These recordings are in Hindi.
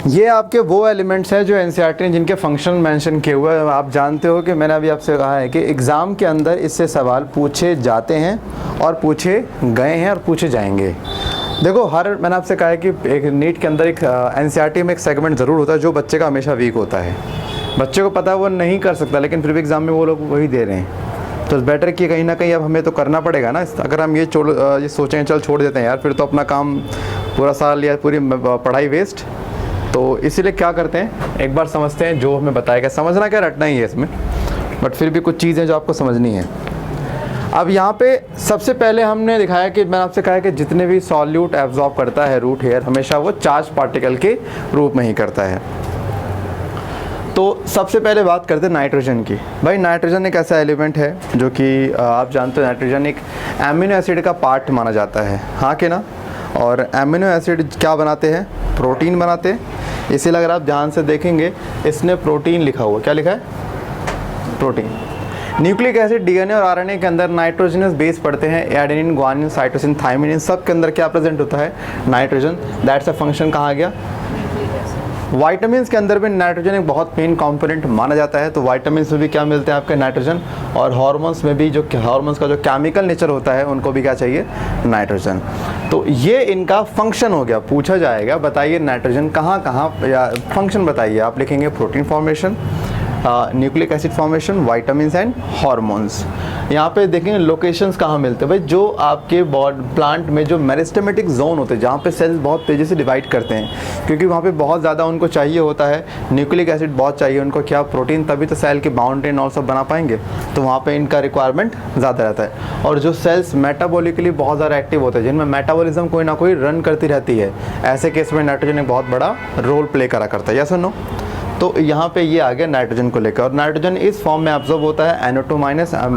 ये आपके वो एलिमेंट्स हैं जो एनसीईआरटी ने जिनके फंक्शन मेंशन किए हुए हैं। आप जानते हो कि मैंने अभी आपसे कहा है कि एग्ज़ाम के अंदर इससे सवाल पूछे जाते हैं और पूछे गए हैं और पूछे जाएंगे। देखो, मैंने आपसे कहा है कि एक नीट के अंदर एक एनसीईआरटी में एक सेगमेंट ज़रूर होता है जो बच्चे का हमेशा वीक होता है। बच्चे को पता है वो नहीं कर सकता, लेकिन फिर भी एग्ज़ाम में वो लोग वही दे रहे हैं। तो बेटर कि कहीं ना कहीं अब हमें तो करना पड़ेगा ना। अगर हम ये सोचें चल छोड़ देते हैं यार, फिर तो अपना काम पूरा साल या पूरी पढ़ाई वेस्ट। तो इसीलिए क्या करते हैं, एक बार समझते हैं जो हमें बताएगा। समझना क्या, रटना ही है इसमें, बट फिर भी कुछ चीज़ें जो आपको समझनी है। अब यहाँ पे सबसे पहले हमने दिखाया कि मैंने आपसे कहा है कि जितने भी सॉल्यूट एब्जॉर्ब करता है रूट हेयर, हमेशा वो चार्ज पार्टिकल के रूप में ही करता है। तो सबसे पहले बात करते हैं नाइट्रोजन की। भाई नाइट्रोजन एक ऐसा एलिमेंट है जो कि आप जानते हो नाइट्रोजन एक एमिनो एसिड का पार्ट माना जाता है, हाँ कि ना। और एमिनो एसिड क्या बनाते हैं, प्रोटीन बनाते हैं। इसीलिए अगर आप ध्यान से देखेंगे इसने प्रोटीन लिखा हुआ, क्या लिखा है, प्रोटीन। न्यूक्लिक एसिड, डीएनए और आरएनए के अंदर नाइट्रोजनस बेस पढ़ते हैं। एडेनिन, ग्वानिन, साइटोसिन, थाइमिन, इन सब के अंदर क्या प्रेजेंट होता है, नाइट्रोजन। दैट्स अ फंक्शन कहाँ आ गया। वाइटामिन्स के अंदर भी नाइट्रोजन एक बहुत मेन कंपोनेंट माना जाता है। तो वाइटामिन्स में भी क्या मिलते हैं आपके, नाइट्रोजन। और हार्मोन्स में भी जो हार्मोन्स का जो केमिकल नेचर होता है उनको भी क्या चाहिए, नाइट्रोजन। तो ये इनका फंक्शन हो गया। पूछा जाएगा बताइए नाइट्रोजन कहाँ कहाँ, या फंक्शन बताइए। आप लिखेंगे protein formation, nucleic acid formation, vitamins and hormones. यहाँ पे देखेंगे लोकेशंस कहाँ मिलते हैं। भाई जो आपके प्लांट में जो मेरिस्टेमेटिक जोन होते हैं, जहाँ पे सेल्स बहुत तेज़ी से डिवाइड करते हैं, क्योंकि वहाँ पे बहुत ज़्यादा उनको चाहिए होता है, न्यूक्लिक एसिड बहुत चाहिए उनको, क्या, प्रोटीन, तभी तो सेल की बाउंड्री और सब बना पाएंगे। तो वहाँ पे इनका रिक्वायरमेंट ज़्यादा रहता है। और जो सेल्स मेटाबॉलिकली बहुत ज़्यादा एक्टिव होते हैं, जिनमें मेटाबॉलिज्म कोई ना कोई रन करती रहती है, ऐसे केस में नाइट्रोजन एक बहुत बड़ा रोल प्ले करा करता है। यस और नो। तो यहाँ पे ये आ गया नाइट्रोजन को लेकर। और नाइट्रोजन इस फॉर्म में एब्जॉर्ब होता है NO2-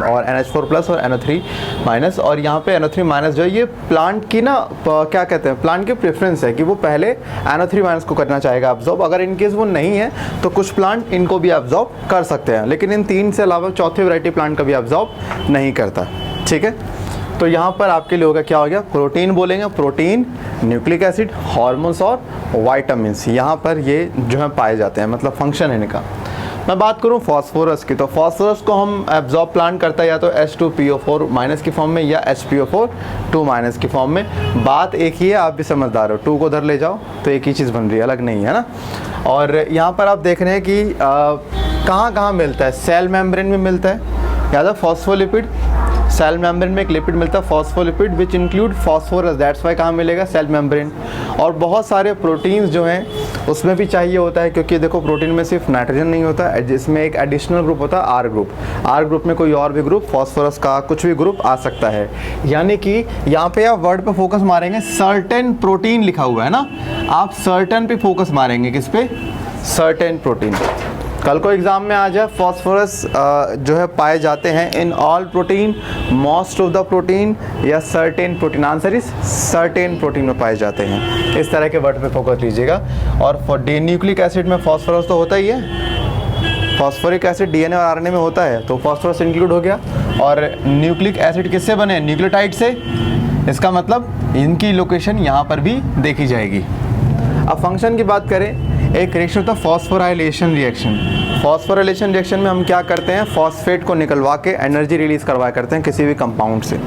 और NH4+ और NO3-। और यहाँ पे NO3- जो है ये प्लांट की ना क्या कहते हैं, प्लांट की प्रेफरेंस है कि वो पहले NO3- को करना चाहेगा एब्जॉर्ब। अगर इनकेस वो नहीं है तो कुछ प्लांट इनको भी एब्जॉर्ब कर सकते हैं, लेकिन इन तीन से अलावा चौथी वैरायटी प्लांट कभी एब्जॉर्ब नहीं करता। ठीक है, तो यहाँ पर आपके लिए होगा क्या हो गया, प्रोटीन बोलेंगे, प्रोटीन, न्यूक्लिक एसिड, हार्मोन्स और वाइटामिन्स, यहाँ पर ये जो है पाए जाते हैं, मतलब फंक्शन है इनका। मैं बात करूँ फास्फोरस की, तो फास्फोरस को हम एब्जॉर्ब प्लांट करता है या तो H2PO4- की फॉर्म में या HPO4 की फॉर्म में। बात एक ही है, आप भी समझदार हो, 2 को उधर ले जाओ तो एक ही चीज़ बन रही है, अलग नहीं है ना। और यहाँ पर आप देख रहे हैं कि कहाँ कहाँ मिलता है, सेल मेम्ब्रेन में मिलता है, याद है फॉस्फोलिपिड। सेल मेम्ब्रेन में एक लिपिड मिलता है phospholipid which include phosphorus, that's why कहाँ मिलेगा, सेल मेम्ब्रेन। और बहुत सारे प्रोटीन्स जो हैं उसमें भी चाहिए होता है, क्योंकि देखो प्रोटीन में सिर्फ नाइट्रोजन नहीं होता है, जिसमें एक एडिशनल ग्रुप होता है आर ग्रुप। आर ग्रुप में कोई और भी ग्रुप, फॉस्फोरस का कुछ भी ग्रुप आ सकता है। यानी कि यहाँ पे आप वर्ड पे फोकस मारेंगे, सर्टेन प्रोटीन लिखा हुआ है ना, आप सर्टेन पे फोकस मारेंगे, किस पे, सर्टेन प्रोटीन। कल को एग्जाम में आ जाए फॉस्फोरस जो है पाए जाते हैं in all protein, most of the protein या certain protein. Answer is certain protein में पाए जाते हैं। इस तरह के वर्ड पे फोकस लीजिएगा। और फॉर डी न्यूक्लिक एसिड में फॉस्फोरस तो होता ही है, फॉस्फोरिक एसिड डीएनए और आरएनए में होता है, तो फॉस्फोरस इंक्लूड हो गया। और न्यूक्लिक एसिड किससे बने, न्यूक्लियोटाइड से। इसका मतलब इनकी लोकेशन यहाँ पर भी देखी जाएगी। अब फंक्शन की बात करें, एक रिएक्शन होता है फॉस्फोराइलेशन रिएक्शन। फॉस्फोराइलेशन रिएक्शन में हम क्या करते हैं, फॉस्फेट को निकलवा के एनर्जी रिलीज करवाया करते हैं किसी भी कंपाउंड से।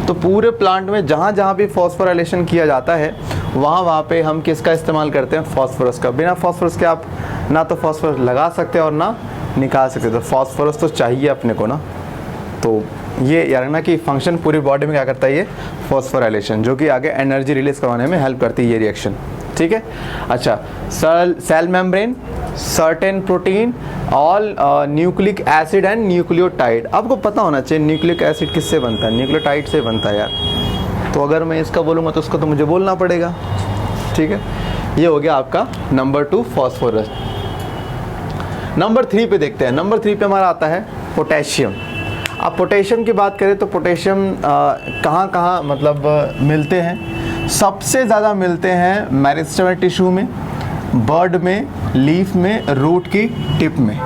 तो पूरे प्लांट में जहाँ जहाँ भी फॉस्फोराइलेशन किया जाता है वहाँ पे हम किसका इस्तेमाल करते हैं, फॉस्फोरस का। बिना फॉस्फोरस के आप ना तो फॉस्फोरस लगा सकते हैं और ना निकाल सकते, तो फॉस्फोरस तो चाहिए अपने को ना। तो ये यार ना कि फंक्शन पूरी बॉडी में क्या करता है, ये फॉस्फोराइलेशन, जो कि आगे एनर्जी रिलीज करवाने में हेल्प करती है ये रिएक्शन। ठीक है, अच्छा, cell membrane, certain protein, all nucleic acid and nucleotide. आपको पता होना चाहिए न्यूक्लिक एसिड किससे बनता है, न्यूक्लियोटाइड से बनता है यार। तो अगर मैं इसका बोलूँगा तो उसको तो मुझे बोलना पड़ेगा। ठीक है, ये हो गया आपका नंबर 2 फॉस्फोरस। नंबर 3 पे देखते हैं। नंबर 3 पे हमारा आता है पोटेशियम। अब पोटेशियम की बात करें तो पोटेशियम कहाँ कहाँ मतलब मिलते हैं, सबसे ज़्यादा मिलते हैं मेरिस्टेमल टिश्यू में, बर्ड में, लीफ में, रूट की टिप में।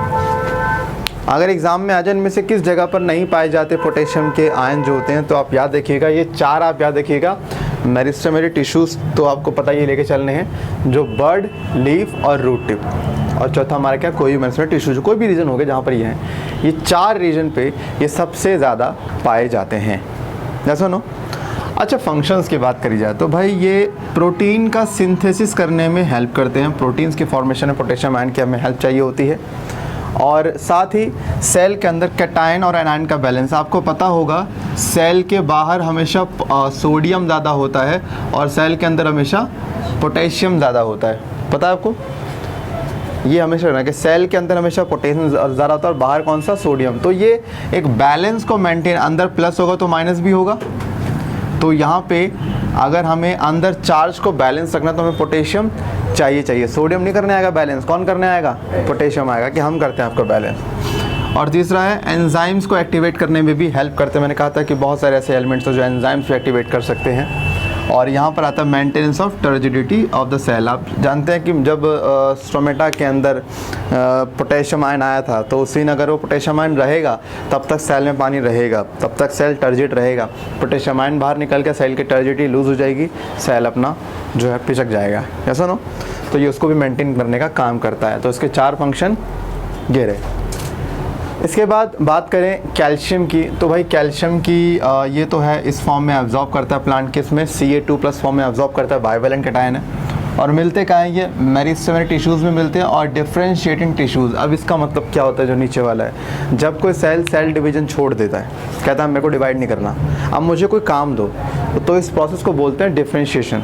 अगर एग्ज़ाम में आ जाए इनमें से किस जगह पर नहीं पाए जाते पोटेशियम के आयन जो होते हैं, तो आप याद रखिएगा ये 4 आप याद रखिएगा। मेरिस्टेमेटिक टिश्यूज़ तो आपको पता ही लेके चलने हैं, जो बर्ड, लीफ और रूट टिप, और चौथा हमारा क्या, कोई भी मेरिस्टेमेटिक टिश्यू, कोई भी रीजन होगा जहाँ पर ये हैं, ये 4 रीजन पे ये सबसे ज़्यादा पाए जाते हैं। जैसा नो। अच्छा, फंक्शंस की बात करी जाए तो भाई ये प्रोटीन का सिंथेसिस करने में हेल्प करते हैं। प्रोटीन्स की फॉर्मेशन में पोटेशियम आयन की हमें हेल्प चाहिए होती है। और साथ ही सेल के अंदर कैटायन और एनायन का बैलेंस, आपको पता होगा सेल के बाहर हमेशा सोडियम ज़्यादा होता है और सेल के अंदर हमेशा पोटेशियम ज़्यादा होता है। पता है आपको, ये हमेशा रहना कि सेल के अंदर हमेशा पोटेशियम ज़्यादा होता है और बाहर कौन सा, सोडियम। तो ये एक बैलेंस को मेंटेन, अंदर प्लस होगा तो माइनस भी होगा। तो यहाँ पे अगर हमें अंदर चार्ज को बैलेंस रखना तो हमें पोटेशियम चाहिए। सोडियम नहीं करने आएगा बैलेंस, कौन करने आएगा, पोटेशियम आएगा कि हम करते हैं आपका बैलेंस। और तीसरा है एंजाइम्स को एक्टिवेट करने में भी हेल्प करते हैं। मैंने कहा था कि बहुत सारे ऐसे एलिमेंट्स हैं जो एंजाइम्स को एक्टिवेट कर सकते हैं। और यहाँ पर आता है maintenance of turgidity of the cell. आप जानते हैं कि जब स्टोमेटा के अंदर पोटेशियम आयन आया था तो उसी अगर वो पोटेशियम आयन रहेगा तब तक सेल में पानी रहेगा, तब तक सेल टर्जिड रहेगा। पोटेशियम आयन बाहर निकल के सेल की टर्जिडिटी लूज़ हो जाएगी, सेल अपना जो है पिचक जाएगा, ऐसा नो। तो ये उसको भी मेंटेन करने का काम करता है। तो इसके 4 फंक्शन ये रहे। इसके बाद बात करें कैल्शियम की, तो भाई कैल्शियम की ये तो है इस फॉर्म में एब्जॉर्ब करता है प्लांट, किस में, Ca2+ फॉर्म में एब्जॉर्ब करता है, बाइवेलेंट कैटायन है। और मिलते कहाँ हैं ये, मेरिस्टेमेटिक टिश्यूज़ में मिलते हैं और डिफरेंशिएटिंग टिश्यूज़। अब इसका मतलब क्या होता है, जो नीचे वाला है, जब कोई सेल डिवीजन छोड़ देता है, कहता है मेरे को डिवाइड नहीं करना, अब मुझे कोई काम दो, तो इस प्रोसेस को बोलते हैं डिफरेंशिएशन।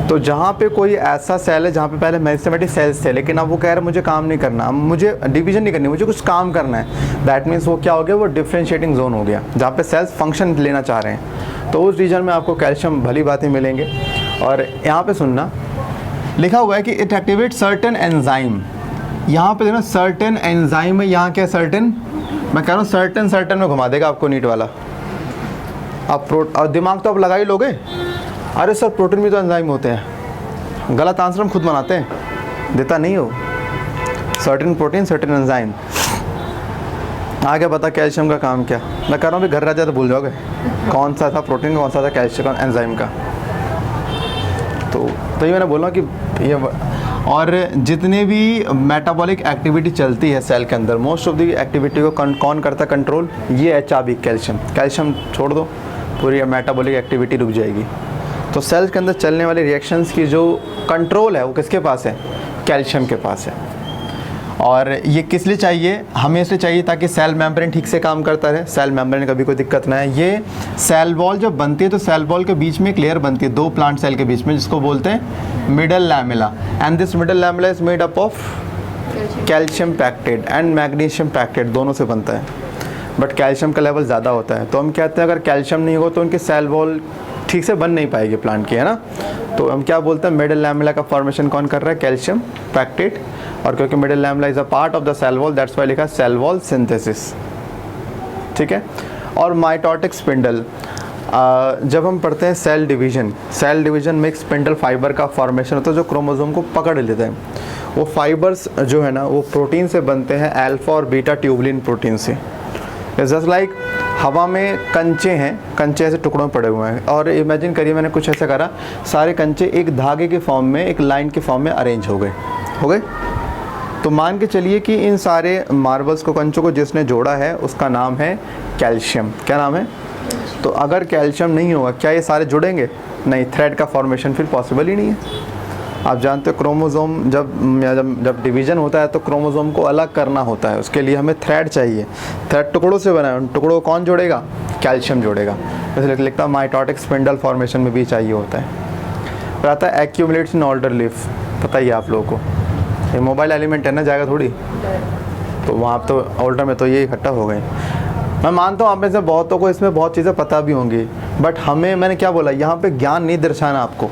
तो जहाँ पे कोई ऐसा सेल है जहाँ पे पहले मेरिस्टेमेटिक सेल्स थे लेकिन अब वो कह रहे हैं मुझे काम नहीं करना, अब मुझे डिवीजन नहीं करनी, मुझे कुछ काम करना है, दैट मीन्स वो क्या हो गया, वो डिफरेंशिएटिंग जोन हो गया, जहाँ पे सेल्स फंक्शन लेना चाह रहे हैं। तो उस रीजन में आपको कैल्शियम भली बातें मिलेंगे। और यहाँ पे सुनना, लिखा हुआ है कि इट एक्टिवेट सर्टेन एंजाइम। यहाँ पे देखना सर्टेन एंजाइम है, यहाँ क्या सर्टेन, मैं कह रहा हूँ सर्टेन में घुमा देगा आपको नीट वाला। आप और दिमाग तो आप लगा ही लोगे, अरे सर प्रोटीन में तो एंजाइम होते हैं, गलत आंसर हम खुद बनाते हैं, देता नहीं हो। सर्टेन प्रोटीन सर्टेन एंजाइम, आगे बता कैल्शियम का काम क्या। मैं कह रहा हूँ भी घर रह जाए तो भूल जाओगे कौन सा था प्रोटीन, कौन सा था कैल्शियम एंजाइम का। तो ये मैंने बोला कि ये, और जितने भी मेटाबॉलिक एक्टिविटी चलती है सेल के अंदर, मोस्ट ऑफ द एक्टिविटी को कौन करता है कंट्रोल, ये है चाबी कैल्शियम छोड़ दो, पूरी मेटाबॉलिक एक्टिविटी रुक जाएगी। तो सेल के अंदर चलने वाले रिएक्शंस की जो कंट्रोल है वो किसके पास है, कैल्शियम के पास है। और ये किस लिए चाहिए, हमें इसलिए चाहिए ताकि सेल मेम्ब्रेन ठीक से काम करता रहे, सेल मेम्ब्रेन कभी कोई दिक्कत ना है। ये सेल वॉल जब बनती है तो सेल वॉल के बीच में एक लेयर बनती है 2 प्लांट सेल के बीच में, जिसको बोलते हैं middle lamella, and this middle lamella is made up of calcium pectate and magnesium pectate, दोनों से बनता है। बट कैल्शियम का लेवल ज़्यादा होता है, तो हम कहते हैं अगर कैल्शियम नहीं हो तो उनकी सेल वॉल ठीक से बन नहीं पाएगी प्लांट की, है ना। तो हम क्या बोलते हैं, मिडल लैमेला का फॉर्मेशन कौन कर रहा है, कैल्शियम पैक्टेट। और क्योंकि middle lamella is a part of the cell wall, that's why लिखा सेल वॉल सिंथेसिस, ठीक है। और माइटोटिक स्पिंडल, जब हम पढ़ते हैं सेल डिवीजन में एक स्पिंडल फाइबर का फॉर्मेशन होता है जो क्रोमोसोम को पकड़ लेते हैं। वो फाइबर्स जो है ना वो प्रोटीन से बनते हैं, अल्फा और बीटा ट्यूबुलिन प्रोटीन से। जस्ट लाइक हवा में कंचे हैं, कंचे ऐसे टुकड़ों में पड़े हुए हैं, और इमेजिन करिए मैंने कुछ ऐसा करा, सारे कंचे एक धागे के फॉर्म में, एक लाइन के फॉर्म में अरेंज हो गए। तो मान के चलिए कि इन सारे मार्बल्स को, कंचों को जिसने जोड़ा है उसका नाम है कैल्शियम। क्या नाम है, तो अगर कैल्शियम नहीं होगा क्या ये सारे जुड़ेंगे, नहीं, थ्रेड का फॉर्मेशन फिर पॉसिबल ही नहीं है। आप जानते हो क्रोमोसोम जब डिवीज़न होता है तो क्रोमोसोम को अलग करना होता है, उसके लिए हमें थ्रेड चाहिए। थ्रेड टुकड़ों से बना है, उन टुकड़ों को कौन जोड़ेगा, कैल्शियम जोड़ेगा। इसलिए लिखता माइटोटिक स्पिंडल फॉर्मेशन में भी चाहिए होता है। फिर आता है एक्यूमुलेट्स इन ऑल्डर लीफ, पता ही है आप लोगों को, ये मोबाइल एलिमेंट है ना, जाएगा थोड़ी, तो वहाँ तो ऑल्डर में तो ये इकट्ठा हो गए। मैं मानता हूँ आप में से बहुतों को इसमें बहुत चीज़ें पता भी होंगी, बट हमें, मैंने क्या बोला, यहाँ पे ज्ञान नहीं दर्शाना आपको,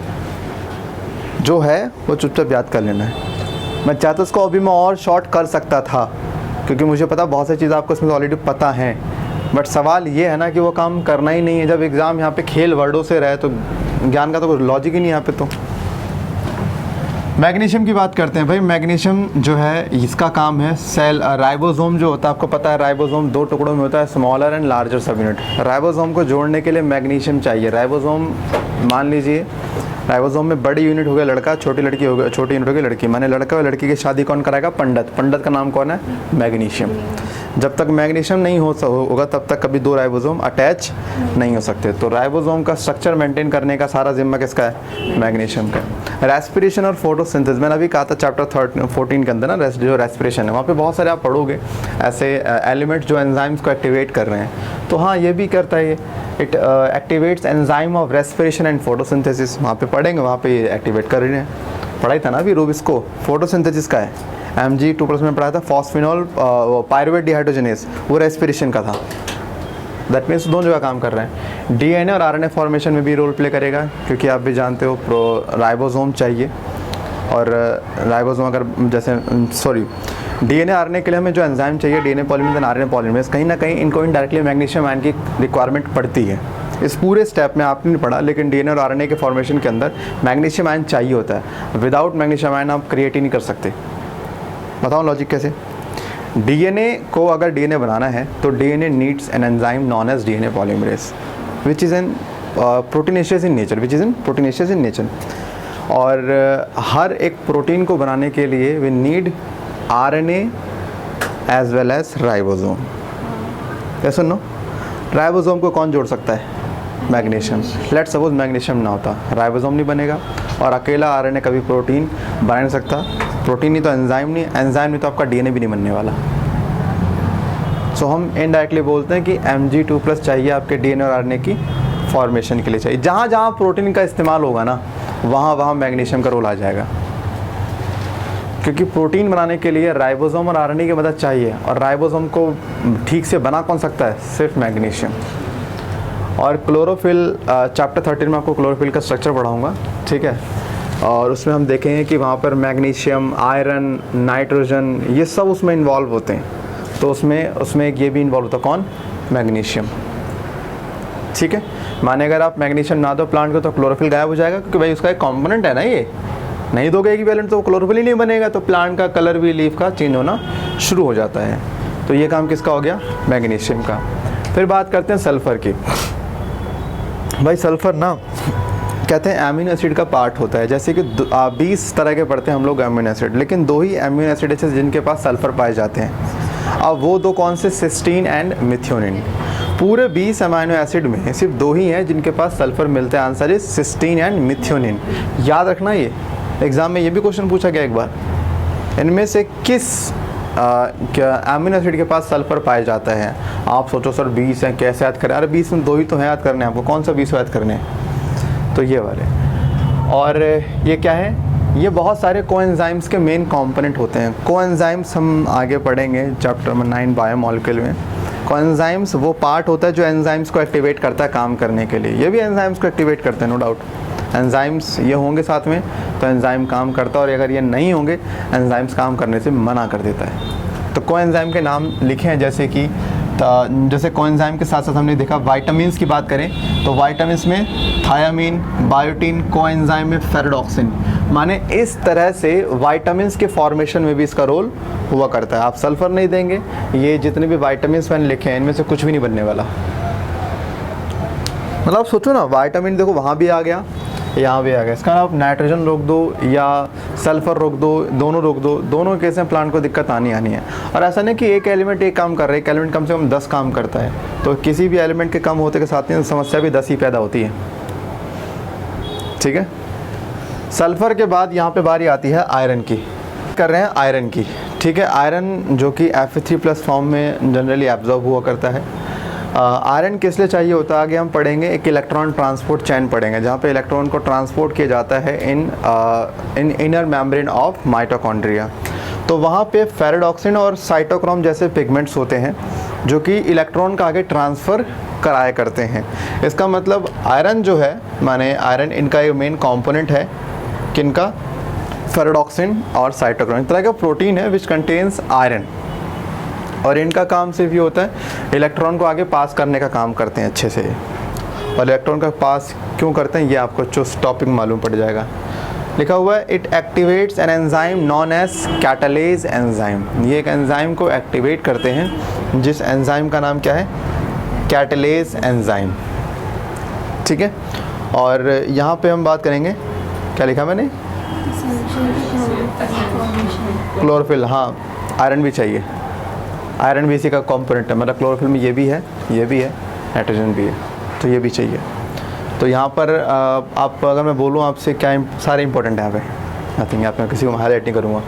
जो है वो चुपचाप याद कर लेना है। मैं चाहता उसको अभी मैं और शॉर्ट कर सकता था, क्योंकि मुझे पता बहुत सारी चीज़ें आपको इसमें ऑलरेडी पता हैं, बट सवाल ये है ना कि वो काम करना ही नहीं है। जब एग्ज़ाम यहाँ पे खेल वर्डों से रहे तो ज्ञान का तो कोई लॉजिक ही नहीं यहाँ पे। तो मैग्नीशियम की बात करते हैं भाई। मैग्नीशियम जो है इसका काम है सेल राइबोसोम जो होता है, आपको पता है राइबोसोम 2 टुकड़ों में होता है, स्मॉलर एंड लार्जर सब यूनिट। राइबोसोम को जोड़ने के लिए मैग्नीशियम चाहिए। राइबोसोम मान लीजिए, राइबोसोम में बड़ी यूनिट हो गया लड़का, छोटी लड़की हो गया, छोटी यूनिट हो गई लड़की, माने लड़का और लड़की की शादी कौन कराएगा? पंडित। पंडित का नाम कौन है? मैग्नीशियम। जब तक मैग्नीशियम नहीं होगा तब तक कभी 2 राइबोसोम अटैच नहीं हो सकते। तो राइबोसोम का स्ट्रक्चर मेंटेन करने का सारा जिम्मा किसका है? मैग्नीशियम का। रेस्पिरेशन और फोटोसिंथेसिस, मैंने अभी कहा था चैप्टर 14 के अंदर ना, जो रेस्पिरेशन है वहाँ पे बहुत सारे आप पढ़ोगे ऐसे एलिमेंट्स जो एंजाइम्स को एक्टिवेट कर रहे हैं। तो हाँ, ये भी करता है, ये it activates enzyme of respiration and photosynthesis. वहाँ पे पढ़ेंगे, वहाँ पे एक्टिवेट कर रहे हैं। पढ़ाई था ना अभी रूबिस को, फोटोसिंथेसिस का है। Mg2+ में पढ़ाया था फॉस्फिनॉल पायरुवेट डिहाइड्रोजनेस, वो रेस्पिरेशन का था। दैट मीन्स दोनों जगह काम कर रहे हैं। डीएनए और आरएनए फॉर्मेशन में भी रोल प्ले करेगा, क्योंकि आप भी जानते हो राइबोसोम चाहिए। और राइबोसोम अगर जैसे डीएनए आरएनए के लिए हमें जो एंजाइम चाहिए, DNA polymerase and RNA polymerase, कहीं ना कहीं इनको इनडायरेक्टली मैग्नीशियम आयन की रिक्वायरमेंट पड़ती है। इस पूरे स्टेप में आपने नहीं पढ़ा, लेकिन डीएनए और आरएनए के फॉर्मेशन के अंदर मैग्नीशियम आयन चाहिए होता है। विदाउट मैग्नीशियम आयन आप क्रिएट ही नहीं कर सकते। बताओ लॉजिक कैसे? डीएनए को अगर डीएनए बनाना है तो DNA needs an enzyme known as DNA polymerase which is an proteinaceous in nature. और हर एक प्रोटीन को बनाने के लिए we need RNA as well as ribosome. ऐसा नो, राइबोसोम को कौन जोड़ सकता है? मैग्नीशियम। लेट सपोज मैग्नीशियम ना होता, राइबोसोम नहीं बनेगा, और अकेला आरएनए कभी प्रोटीन बना नहीं सकता। प्रोटीन नहीं तो एंजाइम नहीं, एंजाइम नहीं तो आपका डीएनए भी नहीं बनने वाला। सो हम इनडायरेक्टली बोलते हैं कि Mg2+ चाहिए आपके डीएनए और आरएनए की फॉर्मेशन के लिए चाहिए। जहाँ जहाँ प्रोटीन का इस्तेमाल होगा ना, वहाँ वहाँ मैग्नीशियम का रोल आ जाएगा, क्योंकि प्रोटीन बनाने के लिए राइबोसोम और आरएनए की मदद चाहिए, और राइबोसोम को ठीक से बना कौन सकता है? सिर्फ मैग्नीशियम। और क्लोरोफिल, चैप्टर 13 में आपको क्लोरोफिल का स्ट्रक्चर पढ़ाऊँगा, ठीक है, और उसमें हम देखेंगे कि वहाँ पर मैग्नीशियम, आयरन, नाइट्रोजन, ये सब उसमें इन्वॉल्व होते हैं। तो उसमें एक ये भी इन्वॉल्व होता है, कौन? मैग्नीशियम। ठीक है, माने अगर आप मैग्नीशियम ना दो प्लांट को तो क्लोरोफिल गायब हो जाएगा, क्योंकि भाई उसका एक कंपोनेंट है ना, ये नहीं दोगे इक्विवेलेंट तो क्लोरोफिल ही नहीं बनेगा, तो प्लांट का कलर भी लीफ का चेंज होना शुरू हो जाता है। तो ये काम किसका हो गया? मैग्नीशियम का। फिर बात करते हैं सल्फर की। भाई सल्फर ना कहते हैं एमिनो एसिड का पार्ट होता है। जैसे कि 20 तरह के पढ़ते हैं हम लोग एमिनो एसिड, लेकिन 2 ही एमिनो एसिड है जिनके पास सल्फर पाए जाते हैं। अब वो 2 कौन से? Cysteine and methionine. पूरे 20 अमीनो एसिड में सिर्फ 2 ही हैं जिनके पास सल्फर मिलता है। Answer is cysteine and methionine. याद रखना, ये एग्जाम में ये भी क्वेश्चन पूछा गया एक बार, इनमें से किस एमिनो एसिड के पास सल्फर पाया जाता है? आप सोचो सर 20 हैं, कैसे याद करें? अरे 20 में 2 ही तो हैं याद करने, आपको कौन सा 20 याद करने हैं? तो ये वाले। और ये क्या है? ये बहुत सारे कोएंजाइम्स के मेन कंपोनेंट होते हैं। कोएंजाइम्स हम आगे पढ़ेंगे चैप्टर नंबर 9 बायोमॉलिक्यूल में। कोएंजाइम्स वो पार्ट होता है जो एंजाइम्स को एक्टिवेट करता है काम करने के लिए। ये भी एंजाइम्स को एक्टिवेट करते हैं, नो डाउट। एंजाइम्स ये होंगे साथ में तो एंजाइम काम करता है, और अगर ये नहीं होंगे एंजाइम्स काम करने से मना कर देता है। तो कोएंजाइम के नाम लिखे हैं, जैसे कोएंजाइम के साथ साथ हमने देखा विटामिन्स की बात करें तो विटामिन्स में थायामीन, बायोटीन, कोएंजाइम में फेरिडॉक्सिन। माने इस तरह से विटामिन्स के फॉर्मेशन में भी इसका रोल हुआ करता है। आप सल्फर नहीं देंगे, ये जितने भी विटामिन्स मैंने लिखे हैं इनमें से कुछ भी नहीं बनने वाला। मतलब आप सोचो ना, विटामिन देखो वहाँ भी आ गया, यहाँ भी आ गया, इसका आप नाइट्रोजन रोक दो या सल्फर रोक दो, दोनों रोक दो, दोनों केस में प्लांट को दिक्कत आनी है। और ऐसा नहीं कि एक एलिमेंट एक काम कर रहा है, एक एलिमेंट कम से कम 10 काम करता है, तो किसी भी एलिमेंट के कम होते के साथ में समस्या भी 10 ही पैदा होती है। ठीक है, सल्फर के बाद यहाँ पे बारी आती है आयरन की। कर रहे हैं आयरन की, ठीक है। आयरन जो कि Fe3+ फॉर्म में जनरली एब्जॉर्ब हुआ करता है। आयरन किस लिए चाहिए होता है आगे हम पढ़ेंगे। एक इलेक्ट्रॉन ट्रांसपोर्ट चैन पढ़ेंगे जहाँ पे इलेक्ट्रॉन को ट्रांसपोर्ट किया जाता है इन इनर मेम्ब्रेन ऑफ माइटोकॉन्ड्रिया। तो वहाँ पे फेरिडॉक्सिन और साइटोक्रोम जैसे पिगमेंट्स होते हैं जो कि इलेक्ट्रॉन का आगे ट्रांसफ़र कराया करते हैं। इसका मतलब आयरन जो है, माने आयरन इनका एक मेन कंपोनेंट है, किनका? फेरिडॉक्सिन और साइटोक्रोम। इस तरह का प्रोटीन है विच कंटेन्स आयरन, और इनका काम सिर्फ ये होता है इलेक्ट्रॉन को आगे पास करने का काम करते हैं अच्छे से। और इलेक्ट्रॉन का पास क्यों करते हैं ये आपको जो टॉपिक मालूम पड़ जाएगा। लिखा हुआ है it activates an enzyme known as catalase enzyme. ये एक एंजाइम को एक्टिवेट करते हैं जिस एंजाइम का नाम क्या है, कैटालेज एंजाइम। ठीक है, और यहाँ पे हम बात करेंगे, क्या लिखा मैंने, क्लोरोफिल। हाँ, आयरन भी चाहिए, आयरन भी इसी का कंपोनेंट है, मतलब क्लोरोफिल में ये भी है, नाइट्रोजन भी है, तो ये भी चाहिए। तो यहाँ पर आप अगर मैं बोलूँ आपसे क्या सारे इंपॉर्टेंट है यहाँ पे, नथिंग, यहाँ पे किसी को हाईलाइट नहीं करूँगा।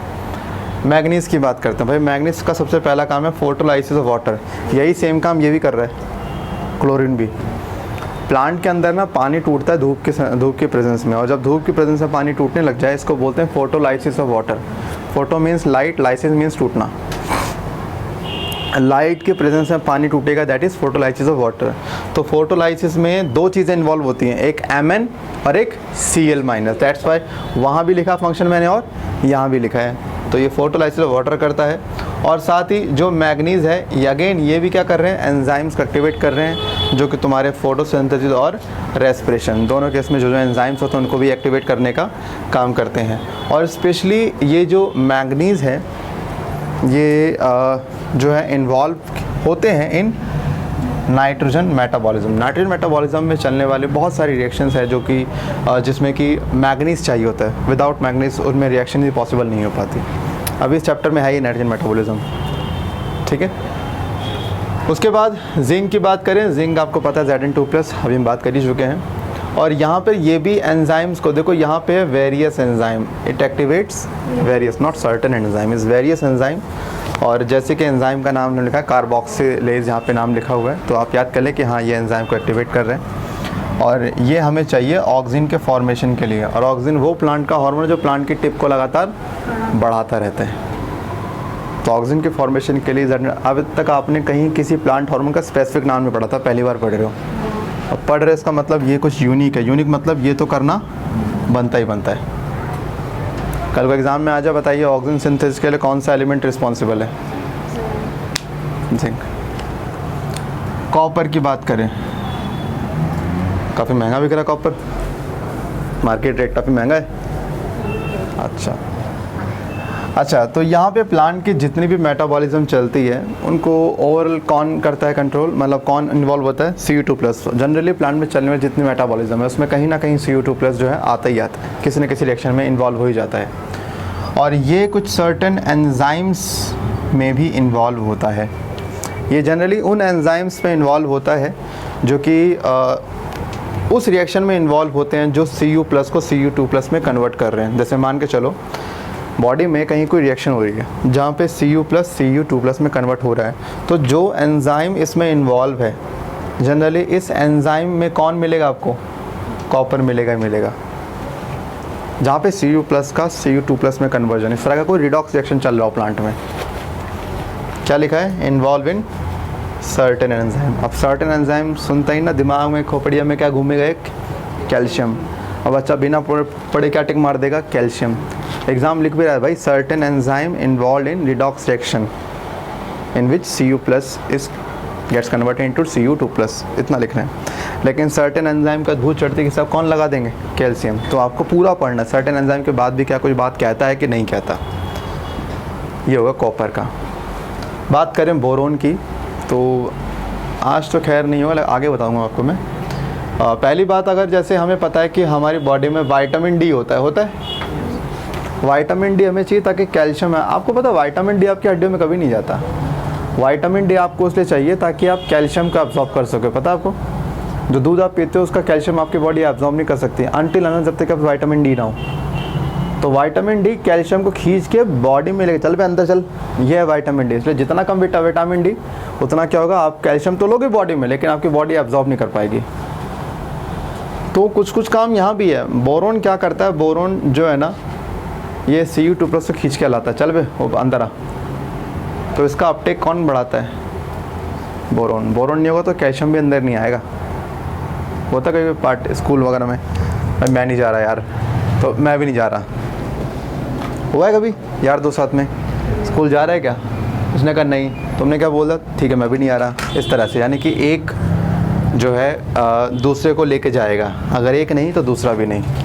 मैग्नीज की बात करते हैं भाई। मैग्नीज का सबसे पहला काम है फोटोलाइसिस ऑफ वाटर, यही सेम काम ये भी कर रहा है, क्लोरीन भी। प्लांट के अंदर ना पानी टूटता है धूप की प्रेजेंस में, और जब धूप की प्रेजेंस में पानी टूटने लग जाए इसको बोलते हैं photolysis of water. Photo means light, lysis means टूटना। लाइट के प्रेजेंस में पानी टूटेगा, that is photolysis of water. तो फोटोलाइसिस में दो चीज़ें इन्वॉल्व होती हैं, एक Mn और एक Cl माइनस। दैट्स वाई वहाँ भी लिखा फंक्शन मैंने और यहाँ भी लिखा है। तो ये फोटोलाइसिस ऑफ वाटर करता है। और साथ ही जो मैग्नीज है ये अगेन ये भी क्या कर रहे हैं, एंजाइम्स को एक्टिवेट कर रहे हैं, जो कि तुम्हारे फोटोसिंथेसिस और रेस्पिरेशन दोनों केस में जो एंजाइम्स होते हैं उनको भी एक्टिवेट करने का काम करते हैं। और स्पेशली ये जो मैग्नीज है ये जो है इन्वॉल्व होते हैं in nitrogen metabolism. Nitrogen metabolism में चलने वाले बहुत सारी रिएक्शंस है जो कि जिसमें कि मैग्नीज चाहिए होता है। विदाउट मैग्नीज उनमें रिएक्शन भी पॉसिबल नहीं हो पाती। अभी इस चैप्टर में है ही नाइट्रोजन मेटाबॉलिज्म। ठीक है, उसके बाद जिंक की बात करें, जिंक आपको पता है Zn2+, अभी हम बात कर ही चुके हैं। और यहाँ पर ये भी एंजाइम्स को देखो, यहाँ पे various enzyme, it activates various, not certain enzyme, is various enzyme. और जैसे कि एंजाइम का नाम लिखा है कार्बोक्सिलेज, यहाँ पे नाम लिखा हुआ है, तो आप याद कर लें कि हाँ ये एंजाइम को एक्टिवेट कर रहे हैं। और ये हमें चाहिए ऑक्सीजन के फॉर्मेशन के लिए। और ऑक्सीजन वो प्लांट का हार्मोन जो प्लांट की टिप को लगातार बढ़ाता रहता है। तो ऑक्सीजन के फॉर्मेशन के लिए अब तक आपने कहीं किसी प्लांट हार्मोन का स्पेसिफिक नाम नहीं पढ़ा था, पहली बार पढ़ रहे हो। अब पढ़ रहे इसका मतलब ये कुछ यूनिक है। यूनिक मतलब ये तो करना बनता ही बनता है। कल को एग्जाम में आ जाए, बताइए ऑक्सीजन सिंथेसिस के लिए कौन सा एलिमेंट रिस्पॉन्सिबल है? जिंक। कॉपर की बात करें, काफ़ी महंगा बिक रहा है कॉपर, मार्केट रेट काफ़ी महंगा है। अच्छा, तो यहाँ पे प्लांट की जितनी भी मेटाबॉलिज्म चलती है उनको ओवरऑल कौन करता है कंट्रोल, मतलब कौन इन्वॉल्व होता है? Cu2+। जनरली प्लांट में चलने में जितनी मेटाबॉलिज्म है उसमें कहीं ना कहीं Cu2+ जो है आता ही आता है, किसी न किसी रिएक्शन में इन्वॉल्व हो ही जाता है। और ये कुछ सर्टेन एंजाइम्स में भी इन्वॉल्व होता है। ये जनरली उन एंजाइम्स में इन्वॉल्व होता है जो कि उस रिएक्शन में इन्वॉल्व होते हैं जो Cu+ को Cu2+ में कन्वर्ट कर रहे हैं। जैसे मान के चलो बॉडी में कहीं कोई रिएक्शन हो रही है जहाँ पे Cu+ Cu2+ में कन्वर्ट हो रहा है, तो जो एंजाइम इसमें इन्वॉल्व है जनरली इस एंजाइम में कौन मिलेगा आपको? कॉपर मिलेगा ही मिलेगा। जहाँ पे Cu+ का Cu2+ में कन्वर्जन, इस तरह का कोई रिडॉक्स रिएक्शन चल रहा हो प्लांट में, क्या लिखा है? Involve in certain enzyme. अब सर्टेन एंजाइम सुनता ही ना दिमाग में खोपड़िया में क्या घूमेगा? एक कैल्शियम। अब बच्चा बिना पढ़े क्या टिक मार देगा? कैल्शियम। एग्जाम लिख भी रहा है भाई, certain enzyme involve in redox reaction in which Cu+ is gets converted into Cu2+, इतना लिखना है। लेकिन सर्टेन एंजाइम का भूत चढ़ते कि सब कौन लगा देंगे? कैल्शियम। तो आपको पूरा पढ़ना, सर्टेन एंजाइम के बाद भी क्या कुछ बात कहता है कि नहीं कहता। ये होगा कॉपर का। बात करें बोरोन की, तो आज तो खैर नहीं होगा, आगे बताऊंगा आपको मैं। पहली बात, अगर जैसे हमें पता है कि हमारी बॉडी में विटामिन डी होता है विटामिन डी हमें चाहिए ताकि कैल्शियम है। आपको पता है विटामिन डी आपकी हड्डियों में कभी नहीं जाता। विटामिन डी आपको इसलिए चाहिए ताकि आप कैल्शियम का एब्जॉर्ब कर सके। पता है आपको, जो दूध आप पीते हो उसका कैल्शियम आपकी बॉडी एब्जॉर्ब नहीं कर सकती अनटिल अनलेस जब तक आप विटामिन डी ना हो। तो विटामिन डी कैल्शियम को खींच के बॉडी में लेके चल पे अंदर चल, ये है विटामिन डी। इसलिए जितना कम विटामिन डी उतना क्या होगा, आप कैल्शियम तो लोगे बॉडी में लेकिन आपकी बॉडी एब्जॉर्ब नहीं कर पाएगी। तो कुछ काम यहाँ भी है। बोरोन क्या करता है? बोरोन जो है ना ये Cu2+ से खींच के लाता है, चल बे वो अंदर आ। तो इसका अपटेक कौन बढ़ाता है? बोरोन। बोरोन नहीं होगा तो कैल्शियम भी अंदर नहीं आएगा। होता कहीं पार्ट स्कूल वगैरह में, भाई मैं नहीं जा रहा यार, तो मैं भी नहीं जा रहा। हुआ है कभी यार दो साथ में स्कूल जा रहा है क्या? उसने कहा नहीं, तुमने क्या बोला? ठीक है मैं भी नहीं आ रहा। इस तरह से यानी कि एक जो है दूसरे को लेके जाएगा, अगर एक नहीं तो दूसरा भी नहीं।